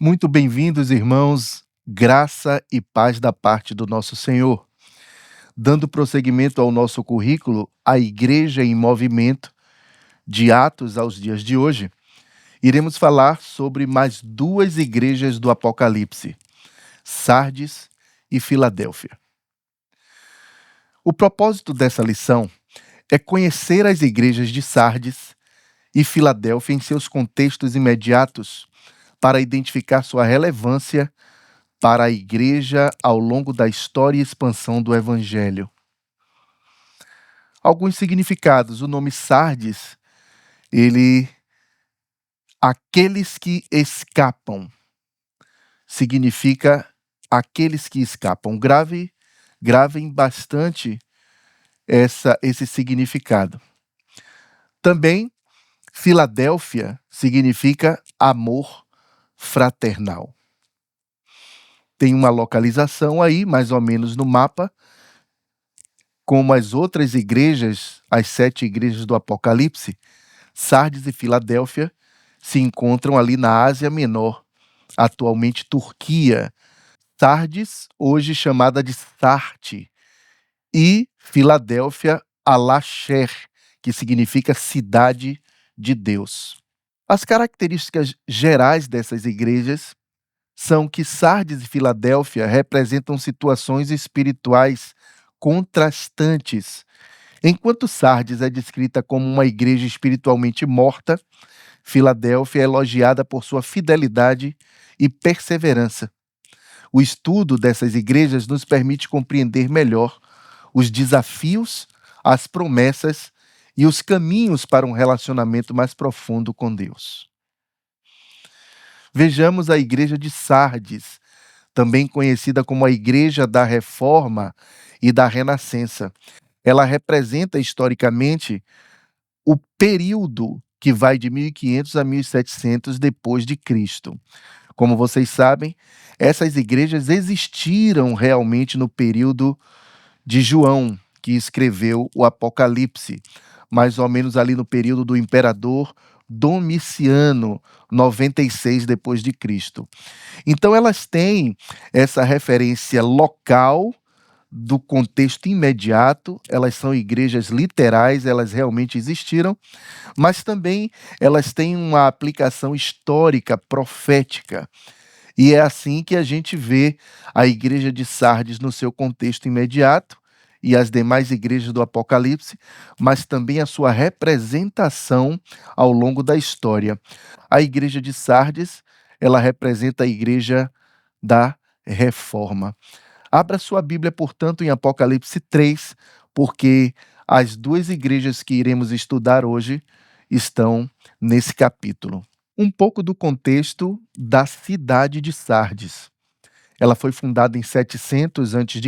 Muito bem-vindos, irmãos, graça e paz da parte do nosso Senhor. Dando prosseguimento ao nosso currículo, a Igreja em Movimento, de Atos aos dias de hoje, iremos falar sobre mais duas igrejas do Apocalipse, Sardes e Filadélfia. O propósito dessa lição é conhecer as igrejas de Sardes e Filadélfia em seus contextos imediatos para identificar sua relevância para a igreja ao longo da história e expansão do Evangelho. Alguns significados. O nome Sardes, aqueles que escapam, significa aqueles que escapam. Gravem bastante esse significado. Também, Filadélfia significa amor fraternal. Tem uma localização aí, mais ou menos no mapa, como as outras igrejas, as 7 igrejas do Apocalipse, Sardes e Filadélfia se encontram ali na Ásia Menor, atualmente Turquia. Sardes, hoje chamada de Sarte, e Filadélfia, Alasher, que significa cidade de Deus. As características gerais dessas igrejas são que Sardes e Filadélfia representam situações espirituais contrastantes. Enquanto Sardes é descrita como uma igreja espiritualmente morta, Filadélfia é elogiada por sua fidelidade e perseverança. O estudo dessas igrejas nos permite compreender melhor os desafios, as promessas e os caminhos para um relacionamento mais profundo com Deus. Vejamos a igreja de Sardes, também conhecida como a Igreja da Reforma e da Renascença. Ela representa historicamente o período que vai de 1500 a 1700 depois de Cristo. Como vocês sabem, essas igrejas existiram realmente no período de João, que escreveu o Apocalipse, mais ou menos ali no período do imperador Domiciano, 96 depois de Cristo. Então elas têm essa referência local do contexto imediato, elas são igrejas literais, elas realmente existiram, mas também elas têm uma aplicação histórica, profética. E é assim que a gente vê a igreja de Sardes no seu contexto imediato e as demais igrejas do Apocalipse, mas também a sua representação ao longo da história. A igreja de Sardes, ela representa a igreja da Reforma. Abra sua Bíblia, portanto, em Apocalipse 3, porque as duas igrejas que iremos estudar hoje estão nesse capítulo. Um pouco do contexto da cidade de Sardes. Ela foi fundada em 700 a.C.,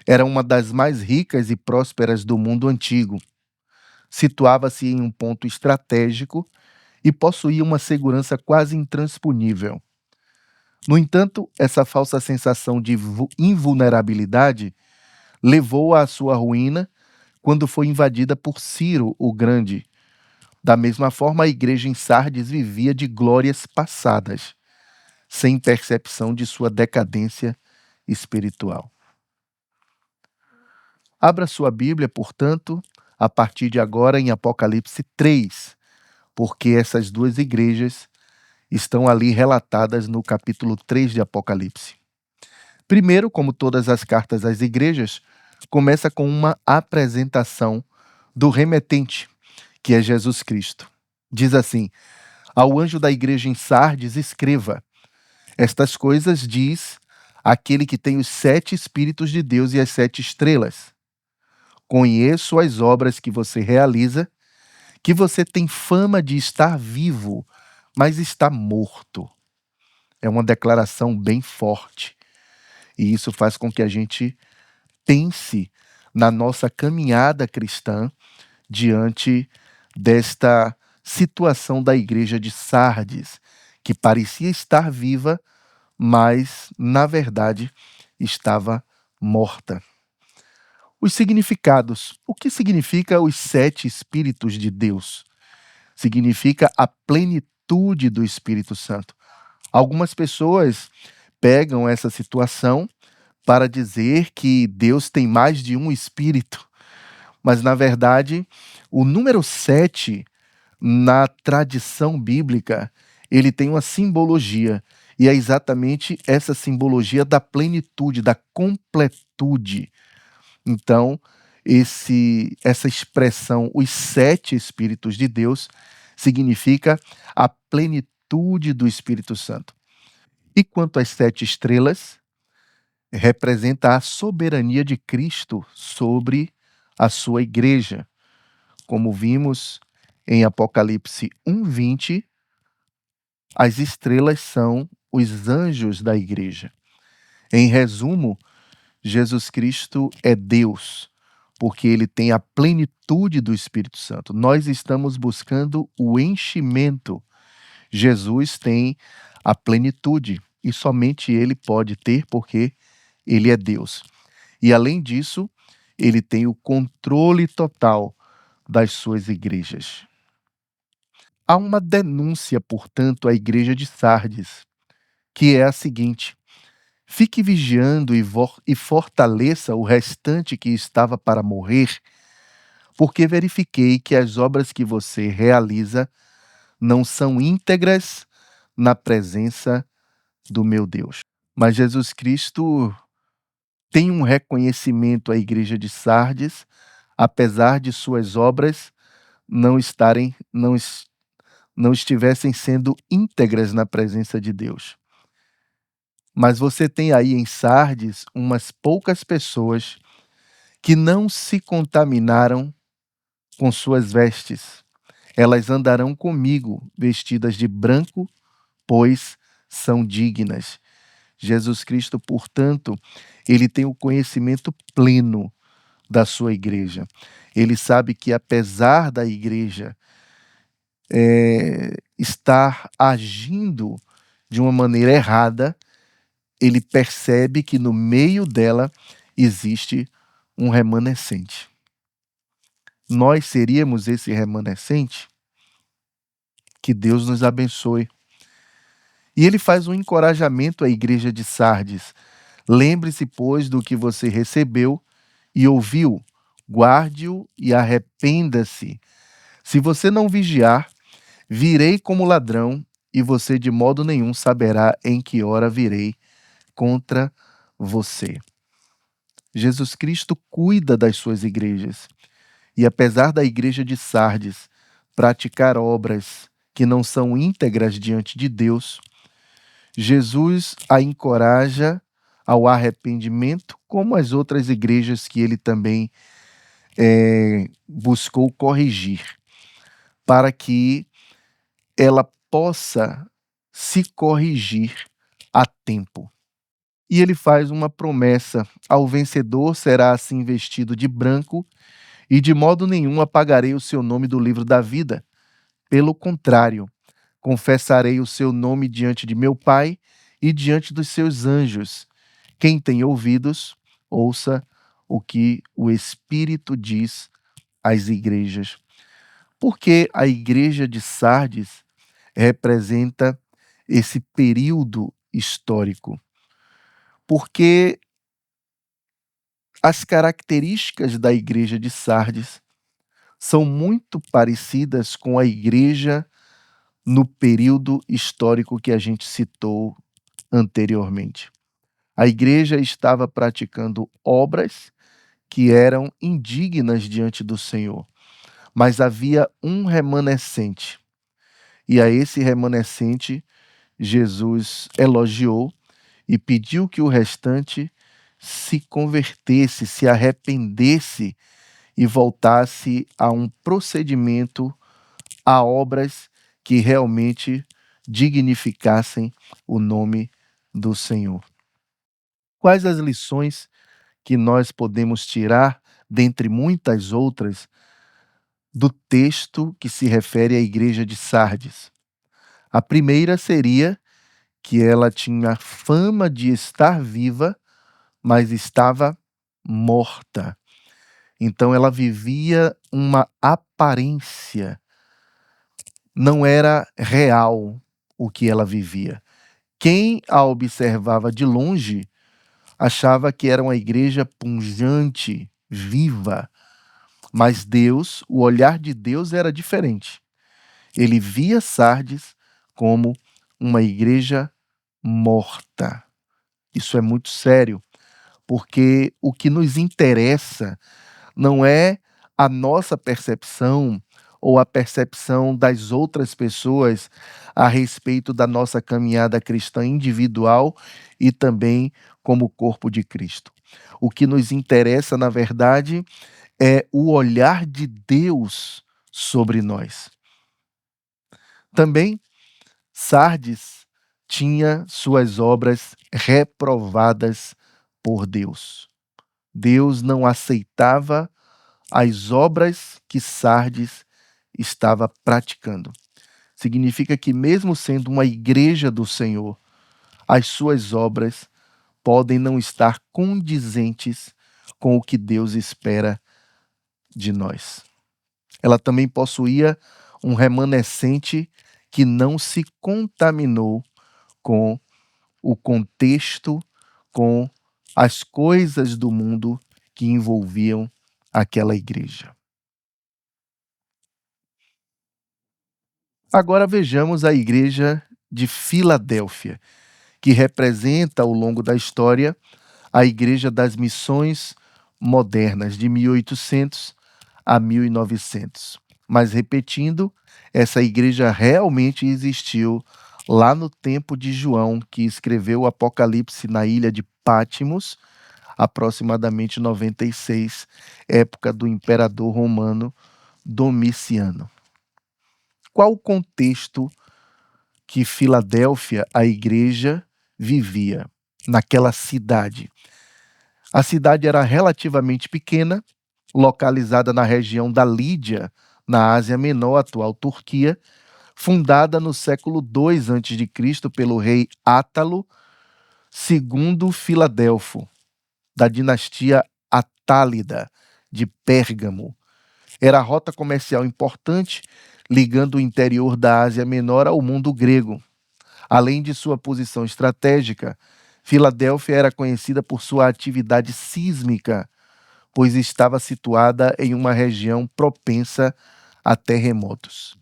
era uma das mais ricas e prósperas do mundo antigo. Situava-se em um ponto estratégico e possuía uma segurança quase intransponível. No entanto, essa falsa sensação de invulnerabilidade levou à sua ruína quando foi invadida por Ciro o Grande. Da mesma forma, a igreja em Sardes vivia de glórias passadas, sem percepção de sua decadência espiritual. Abra sua Bíblia, portanto, a partir de agora em Apocalipse 3, porque essas duas igrejas estão ali relatadas no capítulo 3 de Apocalipse. Primeiro, como todas as cartas às igrejas, começa com uma apresentação do remetente, que é Jesus Cristo. Diz assim: ao anjo da igreja em Sardes, escreva: estas coisas diz aquele que tem os 7 Espíritos de Deus e as 7 estrelas. Conheço as obras que você realiza, que você tem fama de estar vivo, mas está morto. É uma declaração bem forte. E isso faz com que a gente pense na nossa caminhada cristã diante desta situação da igreja de Sardes, que parecia estar viva, mas, na verdade, estava morta. Os significados. O que significa os 7 Espíritos de Deus? Significa a plenitude do Espírito Santo. Algumas pessoas pegam essa situação para dizer que Deus tem mais de um espírito, mas na verdade, o número 7 na tradição bíblica, ele tem uma simbologia, e é exatamente essa simbologia da plenitude, da completude. Então, essa expressão, os 7 Espíritos de Deus, significa a plenitude do Espírito Santo. E quanto às 7 estrelas, representa a soberania de Cristo sobre a sua igreja. Como vimos em Apocalipse 1:20, as estrelas são os anjos da igreja. Em resumo, Jesus Cristo é Deus, porque ele tem a plenitude do Espírito Santo. Nós estamos buscando o enchimento. Jesus tem a plenitude e somente ele pode ter, porque ele é Deus. E além disso, ele tem o controle total das suas igrejas. Há uma denúncia, portanto, à igreja de Sardes, que é a seguinte: fique vigiando e fortaleça o restante que estava para morrer, porque verifiquei que as obras que você realiza não são íntegras na presença do meu Deus. Mas Jesus Cristo tem um reconhecimento à igreja de Sardes, apesar de suas obras não estarem, não estivessem sendo íntegras na presença de Deus. Mas você tem aí em Sardes umas poucas pessoas que não se contaminaram com suas vestes. Elas andarão comigo vestidas de branco, pois são dignas. Jesus Cristo, portanto, ele tem o conhecimento pleno da sua igreja. Ele sabe que apesar da igreja estar agindo de uma maneira errada, ele percebe que no meio dela existe um remanescente. Nós seríamos esse remanescente? Que Deus nos abençoe. E ele faz um encorajamento à igreja de Sardes. Lembre-se, pois, do que você recebeu e ouviu, guarde-o e arrependa-se. Se você não vigiar, virei como ladrão, e você de modo nenhum saberá em que hora virei contra você. Jesus Cristo cuida das suas igrejas. E apesar da igreja de Sardes praticar obras que não são íntegras diante de Deus, Jesus a encoraja ao arrependimento, como as outras igrejas que ele também buscou corrigir, para que ela possa se corrigir a tempo. E ele faz uma promessa: ao vencedor será assim vestido de branco, e de modo nenhum apagarei o seu nome do livro da vida. Pelo contrário, confessarei o seu nome diante de meu Pai e diante dos seus anjos. Quem tem ouvidos, ouça o que o Espírito diz às igrejas. Porque a igreja de Sardes representa esse período histórico. Porque as características da igreja de Sardes são muito parecidas com a igreja no período histórico que a gente citou anteriormente. A igreja estava praticando obras que eram indignas diante do Senhor, mas havia um remanescente. E a esse remanescente, Jesus elogiou e pediu que o restante se convertesse, se arrependesse e voltasse a um procedimento, a obras que realmente dignificassem o nome do Senhor. Quais as lições que nós podemos tirar, dentre muitas outras, do texto que se refere à igreja de Sardes? A primeira seria que ela tinha fama de estar viva, mas estava morta. Então ela vivia uma aparência, não era real o que ela vivia. Quem a observava de longe achava que era uma igreja pujante, viva, mas Deus, o olhar de Deus era diferente. Ele via Sardes como uma igreja morta. Isso é muito sério, porque o que nos interessa não é a nossa percepção ou a percepção das outras pessoas a respeito da nossa caminhada cristã individual e também como corpo de Cristo. O que nos interessa, na verdade, é o olhar de Deus sobre nós. Também Sardes tinha suas obras reprovadas por Deus. Deus não aceitava as obras que Sardes estava praticando. Significa que, mesmo sendo uma igreja do Senhor, as suas obras podem não estar condizentes com o que Deus espera de nós. Ela também possuía um remanescente que não se contaminou com o contexto, com as coisas do mundo que envolviam aquela igreja. Agora vejamos a igreja de Filadélfia, que representa ao longo da história a igreja das missões modernas de 1800 a 1900. Mas repetindo, essa igreja realmente existiu lá no tempo de João, que escreveu o Apocalipse na ilha de Patmos, aproximadamente 96, época do imperador romano Domiciano. Qual o contexto que Filadélfia, a igreja, vivia naquela cidade? A cidade era relativamente pequena, localizada na região da Lídia, na Ásia Menor, atual Turquia, fundada no século II a.C. pelo rei Átalo II Filadelfo, da dinastia Atálida, de Pérgamo. Era rota comercial importante, ligando o interior da Ásia Menor ao mundo grego. Além de sua posição estratégica, Filadélfia era conhecida por sua atividade sísmica, pois estava situada em uma região propensa a terremotos.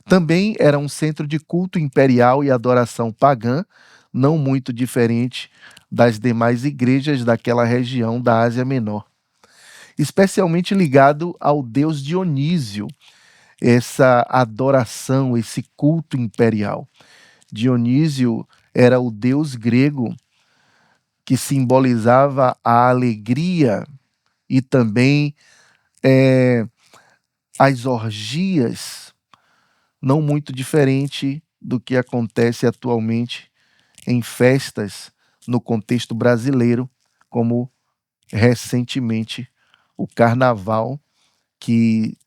Também era um centro de culto imperial e adoração pagã, não muito diferente das demais igrejas daquela região da Ásia Menor, especialmente ligado ao deus Dionísio, essa adoração, esse culto imperial. Dionísio era o deus grego que simbolizava a alegria e também as orgias, não muito diferente do que acontece atualmente em festas no contexto brasileiro, como recentemente o carnaval, que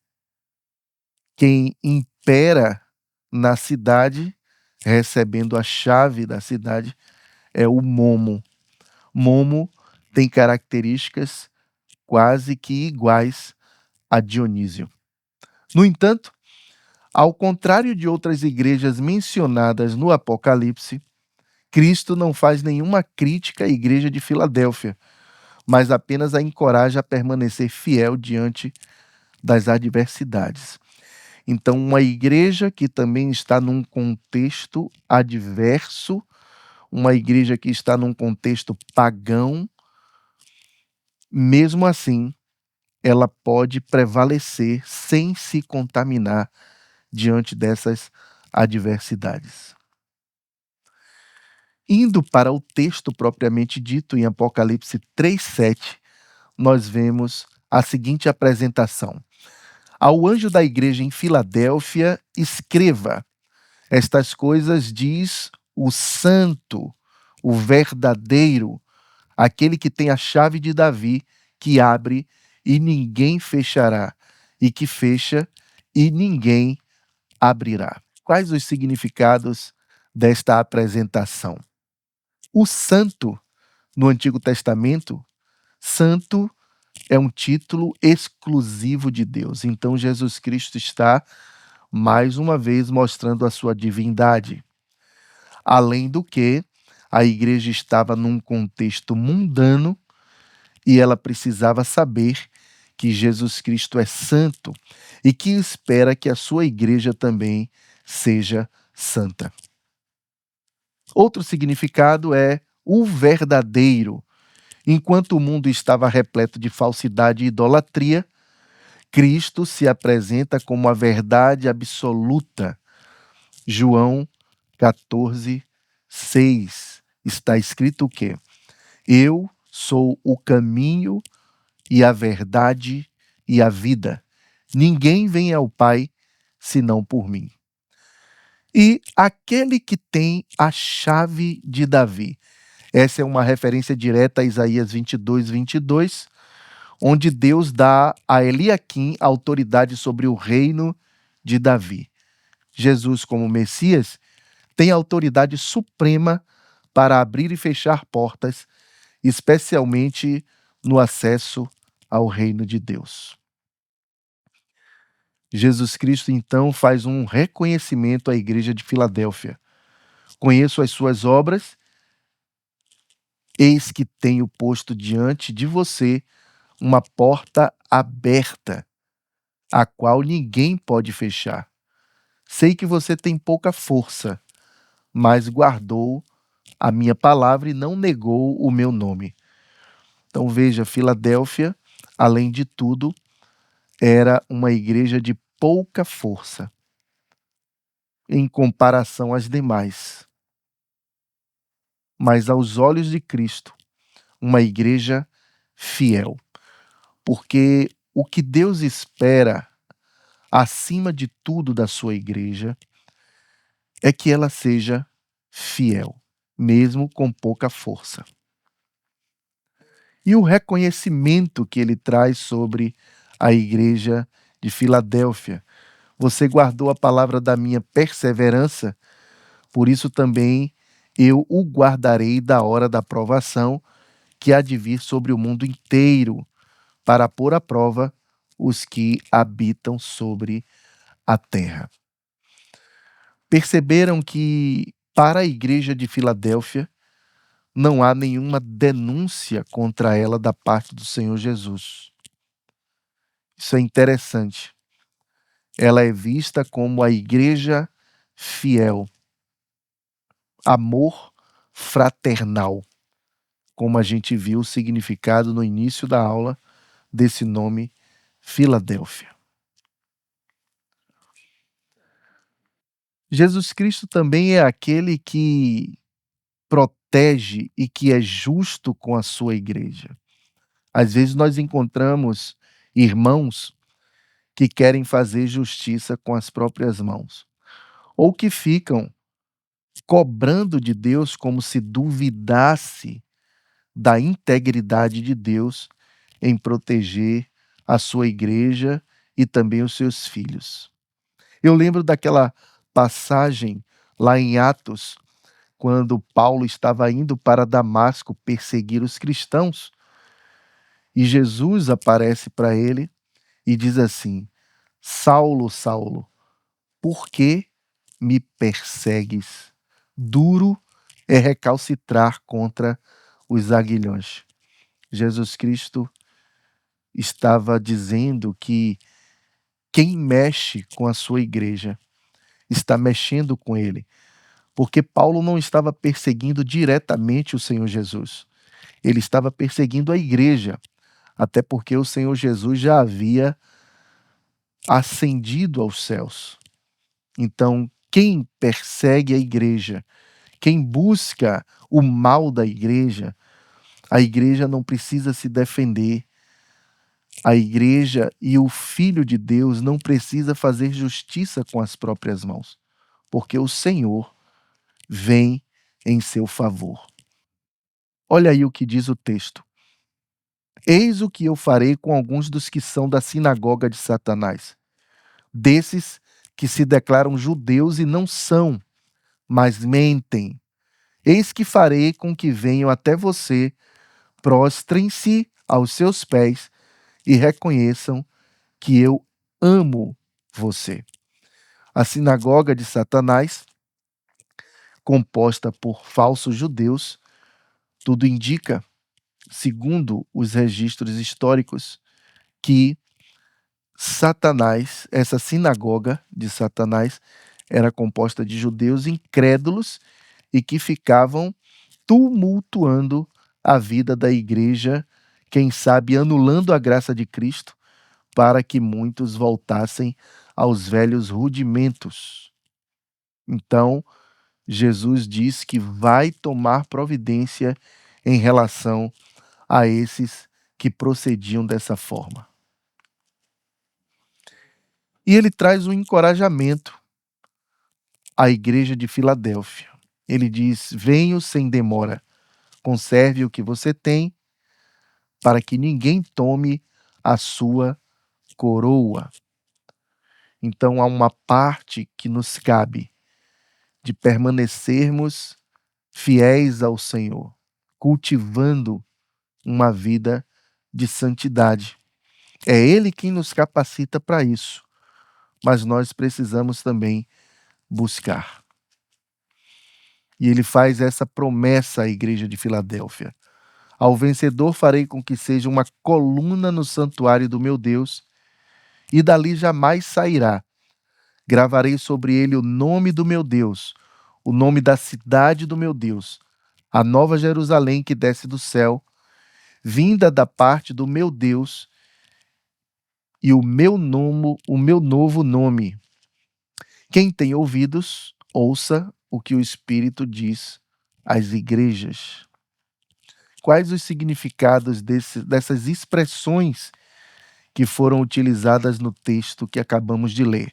quem impera na cidade, recebendo a chave da cidade, é o Momo. Momo tem características quase que iguais a Dionísio. No entanto, ao contrário de outras igrejas mencionadas no Apocalipse, Cristo não faz nenhuma crítica à igreja de Filadélfia, mas apenas a encoraja a permanecer fiel diante das adversidades. Então, uma igreja que também está num contexto adverso, uma igreja que está num contexto pagão, mesmo assim, ela pode prevalecer sem se contaminar diante dessas adversidades. Indo para o texto propriamente dito, em Apocalipse 3:7, nós vemos a seguinte apresentação: Ao anjo da igreja em Filadélfia, escreva: Estas coisas diz o santo, o verdadeiro, aquele que tem a chave de Davi, que abre e ninguém fechará, e que fecha e ninguém abrirá. Quais os significados desta apresentação? O santo, no Antigo Testamento, santo é um título exclusivo de Deus. Então, Jesus Cristo está, mais uma vez, mostrando a sua divindade. Além do que, A igreja estava num contexto mundano e ela precisava saber que Jesus Cristo é santo e que espera que a sua igreja também seja santa. Outro significado é o verdadeiro. Enquanto o mundo estava repleto de falsidade e idolatria, Cristo se apresenta como a verdade absoluta. João 14:6 está escrito o quê? Eu sou o caminho e a verdade e a vida. Ninguém vem ao Pai senão por mim. E aquele que tem a chave de Davi. Essa é uma referência direta a Isaías 22:22, onde Deus dá a Eliaquim autoridade sobre o reino de Davi. Jesus, como Messias, tem autoridade suprema para abrir e fechar portas, especialmente no acesso ao reino de Deus. Jesus Cristo, então, faz um reconhecimento à igreja de Filadélfia. Conheço as suas obras, eis que tenho posto diante de você uma porta aberta, a qual ninguém pode fechar. Sei que você tem pouca força, mas guardou a minha palavra e não negou o meu nome. Então veja, Filadélfia, além de tudo, era uma igreja de pouca força em comparação às demais, mas aos olhos de Cristo, uma igreja fiel, porque o que Deus espera acima de tudo da sua igreja é que ela seja fiel, mesmo com pouca força. E o reconhecimento que ele traz sobre a igreja de Filadélfia. Você guardou a palavra da minha perseverança, por isso também eu o guardarei da hora da provação que há de vir sobre o mundo inteiro, para pôr à prova os que habitam sobre a terra. Perceberam que para a igreja de Filadélfia não há nenhuma denúncia contra ela da parte do Senhor Jesus. Isso é interessante. Ela é vista como a igreja fiel, amor fraternal, como a gente viu o significado no início da aula desse nome Filadélfia. Jesus Cristo também é aquele que protege e que é justo com a sua igreja. Às vezes nós encontramos irmãos que querem fazer justiça com as próprias mãos, ou que ficam cobrando de Deus como se duvidasse da integridade de Deus em proteger a sua igreja e também os seus filhos. Eu lembro daquela passagem lá em Atos, quando Paulo estava indo para Damasco perseguir os cristãos, e Jesus aparece para ele e diz assim: Saulo, Saulo, por que me persegues? Duro é recalcitrar contra os aguilhões. Jesus Cristo estava dizendo que quem mexe com a sua igreja está mexendo com ele, porque Paulo não estava perseguindo diretamente o Senhor Jesus, ele estava perseguindo a igreja, até porque o Senhor Jesus já havia ascendido aos céus. Então, quem persegue a igreja, quem busca o mal da igreja, a igreja não precisa se defender. A igreja e o Filho de Deus não precisa fazer justiça com as próprias mãos, porque o Senhor vem em seu favor. Olha aí o que diz o texto. Eis o que eu farei com alguns dos que são da sinagoga de Satanás, desses que se declaram judeus e não são, mas mentem. Eis que farei com que venham até você, prostrem-se aos seus pés e reconheçam que eu amo você. A sinagoga de Satanás composta por falsos judeus, tudo indica, segundo os registros históricos, que Satanás, essa sinagoga de Satanás, era composta de judeus incrédulos e que ficavam tumultuando a vida da igreja, quem sabe anulando a graça de Cristo, para que muitos voltassem aos velhos rudimentos. Então, Jesus diz que vai tomar providência em relação a esses que procediam dessa forma. E ele traz um encorajamento à igreja de Filadélfia. Ele diz: venho sem demora, conserve o que você tem, para que ninguém tome a sua coroa. Então há uma parte que nos cabe de permanecermos fiéis ao Senhor, cultivando uma vida de santidade. É Ele quem nos capacita para isso, mas nós precisamos também buscar. E ele faz essa promessa à igreja de Filadélfia: ao vencedor farei com que seja uma coluna no santuário do meu Deus, e dali jamais sairá. Gravarei sobre ele o nome do meu Deus, o nome da cidade do meu Deus, a nova Jerusalém que desce do céu, vinda da parte do meu Deus, e o meu novo nome. Quem tem ouvidos, ouça o que o Espírito diz às igrejas. Quais os significados dessas expressões que foram utilizadas no texto que acabamos de ler?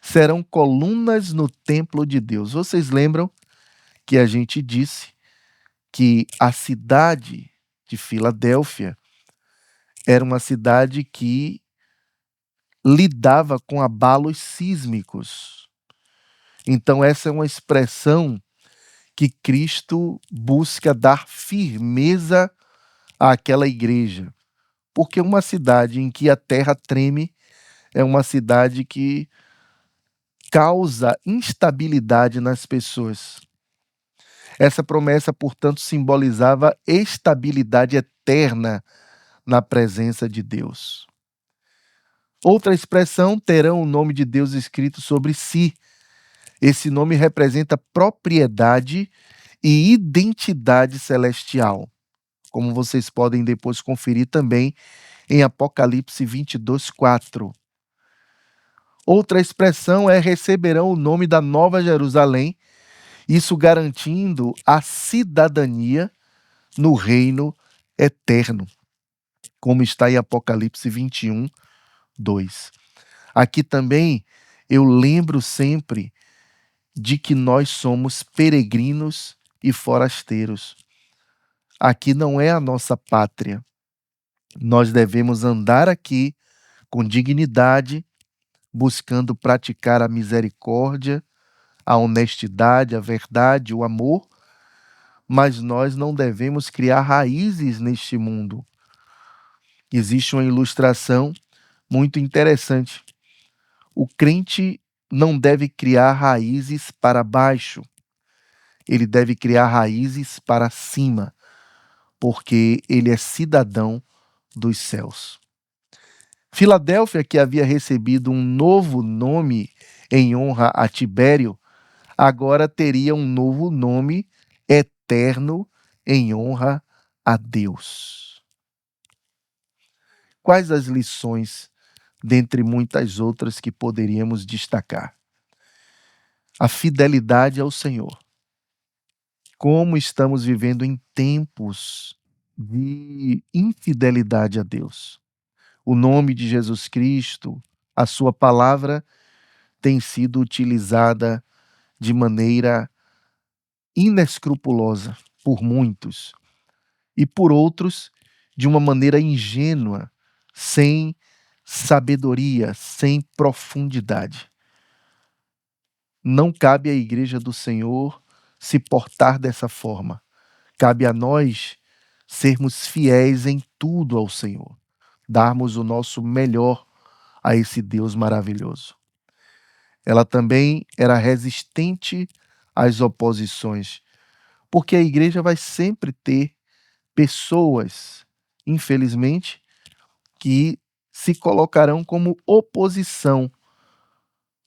Serão colunas no templo de Deus. Vocês lembram que a gente disse que a cidade de Filadélfia era uma cidade que lidava com abalos sísmicos. Então, essa é uma expressão que Cristo busca dar firmeza àquela igreja. Porque uma cidade em que a terra treme é uma cidade que causa instabilidade nas pessoas. Essa promessa, portanto, simbolizava estabilidade eterna na presença de Deus. Outra expressão: terão o nome de Deus escrito sobre si. Esse nome representa propriedade e identidade celestial, como vocês podem depois conferir também em Apocalipse 22:4. Outra expressão é: receberão o nome da Nova Jerusalém, isso garantindo a cidadania no reino eterno, como está em Apocalipse 21:2. Aqui também eu lembro sempre de que nós somos peregrinos e forasteiros. Aqui não é a nossa pátria. Nós devemos andar aqui com dignidade, buscando praticar a misericórdia, a honestidade, a verdade, o amor, mas nós não devemos criar raízes neste mundo. Existe uma ilustração muito interessante. O crente não deve criar raízes para baixo, ele deve criar raízes para cima, porque ele é cidadão dos céus. Filadélfia, que havia recebido um novo nome em honra a Tibério, agora teria um novo nome eterno em honra a Deus. Quais as lições, dentre muitas outras, que poderíamos destacar? A fidelidade ao Senhor. Como estamos vivendo em tempos de infidelidade a Deus. O nome de Jesus Cristo, a sua palavra, tem sido utilizada de maneira inescrupulosa por muitos e por outros de uma maneira ingênua, sem sabedoria, sem profundidade. Não cabe à igreja do Senhor se portar dessa forma. Cabe a nós sermos fiéis em tudo ao Senhor, darmos o nosso melhor a esse Deus maravilhoso. Ela também era resistente as oposições, porque a igreja vai sempre ter pessoas, infelizmente, que se colocarão como oposição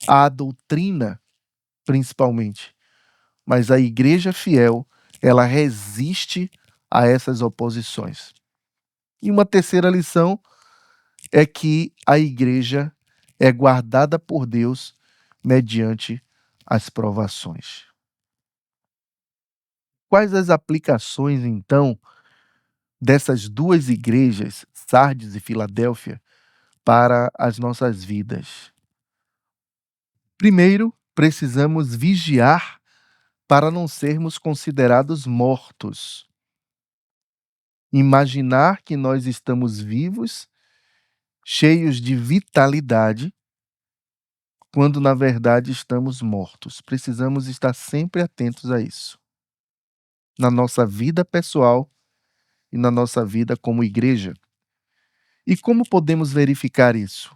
à doutrina, principalmente. Mas a igreja fiel, ela resiste a essas oposições. E uma terceira lição é que a igreja é guardada por Deus mediante as provações. Quais as aplicações, então, dessas duas igrejas, Sardes e Filadélfia, para as nossas vidas? Primeiro, precisamos vigiar para não sermos considerados mortos. Imaginar que nós estamos vivos, cheios de vitalidade, quando na verdade estamos mortos. Precisamos estar sempre atentos a isso, na nossa vida pessoal e na nossa vida como igreja. E como podemos verificar isso?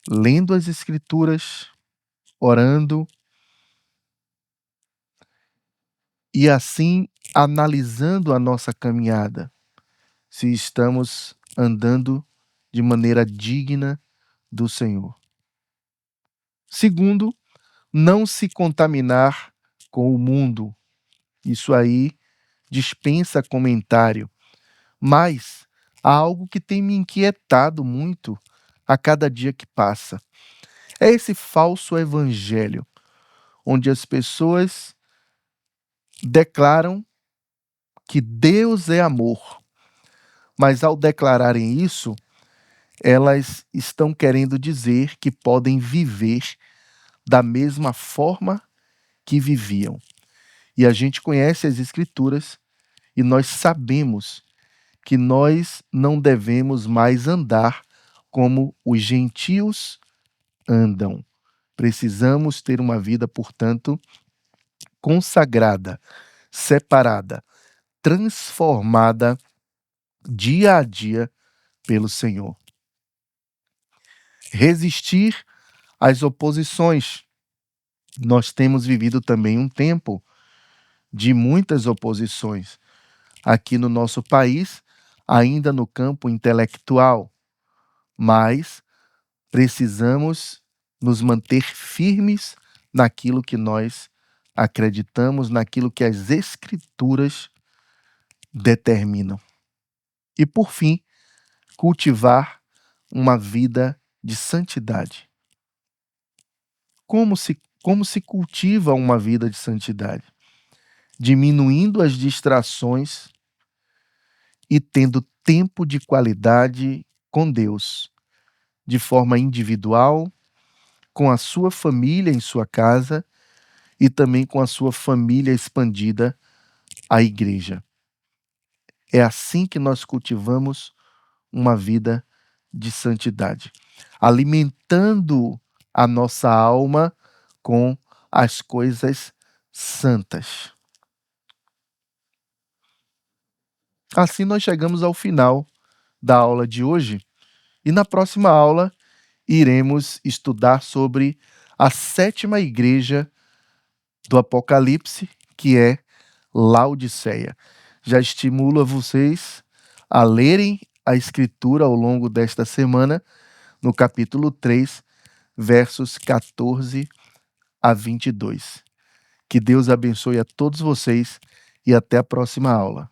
Lendo as Escrituras, orando e assim analisando a nossa caminhada, se estamos andando de maneira digna do Senhor. Segundo, não se contaminar com o mundo. Isso aí dispensa comentário. Mas há algo que tem me inquietado muito a cada dia que passa. É esse falso evangelho, onde as pessoas declaram que Deus é amor, mas ao declararem isso, elas estão querendo dizer que podem viver da mesma forma que viviam. E a gente conhece as Escrituras e nós sabemos que nós não devemos mais andar como os gentios andam. Precisamos ter uma vida, portanto, consagrada, separada, transformada dia a dia pelo Senhor. Resistir às oposições. Nós temos vivido também um tempo de muitas oposições aqui no nosso país, ainda no campo intelectual, mas precisamos nos manter firmes naquilo que nós acreditamos, naquilo que as Escrituras determinam. E, por fim, cultivar uma vida de santidade. Como se cultiva uma vida de santidade? Diminuindo as distrações e tendo tempo de qualidade com Deus, de forma individual, com a sua família em sua casa e também com a sua família expandida, a igreja. É assim que nós cultivamos uma vida de santidade, alimentando a nossa alma com as coisas santas. Assim nós chegamos ao final da aula de hoje e na próxima aula iremos estudar sobre a sétima igreja do Apocalipse, que é Laodiceia. Já estimulo a vocês a lerem a Escritura ao longo desta semana, no capítulo 3, versos 14 a 22. Que Deus abençoe a todos vocês e até a próxima aula.